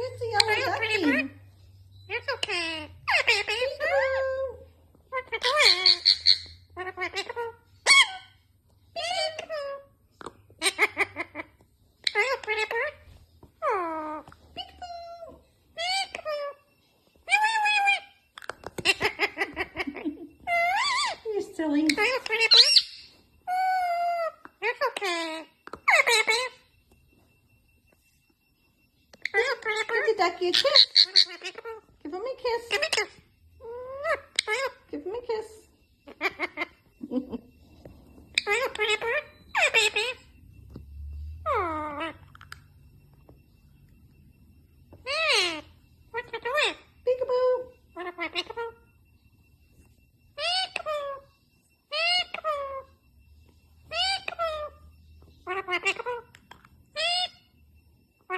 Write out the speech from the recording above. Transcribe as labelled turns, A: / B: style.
A: Where's the yellow ducky?
B: It's okay.
A: You're silly.
B: It's okay.
A: Give the ducky a kiss. Give him a kiss.
B: Give me a kiss.
A: Give him a kiss.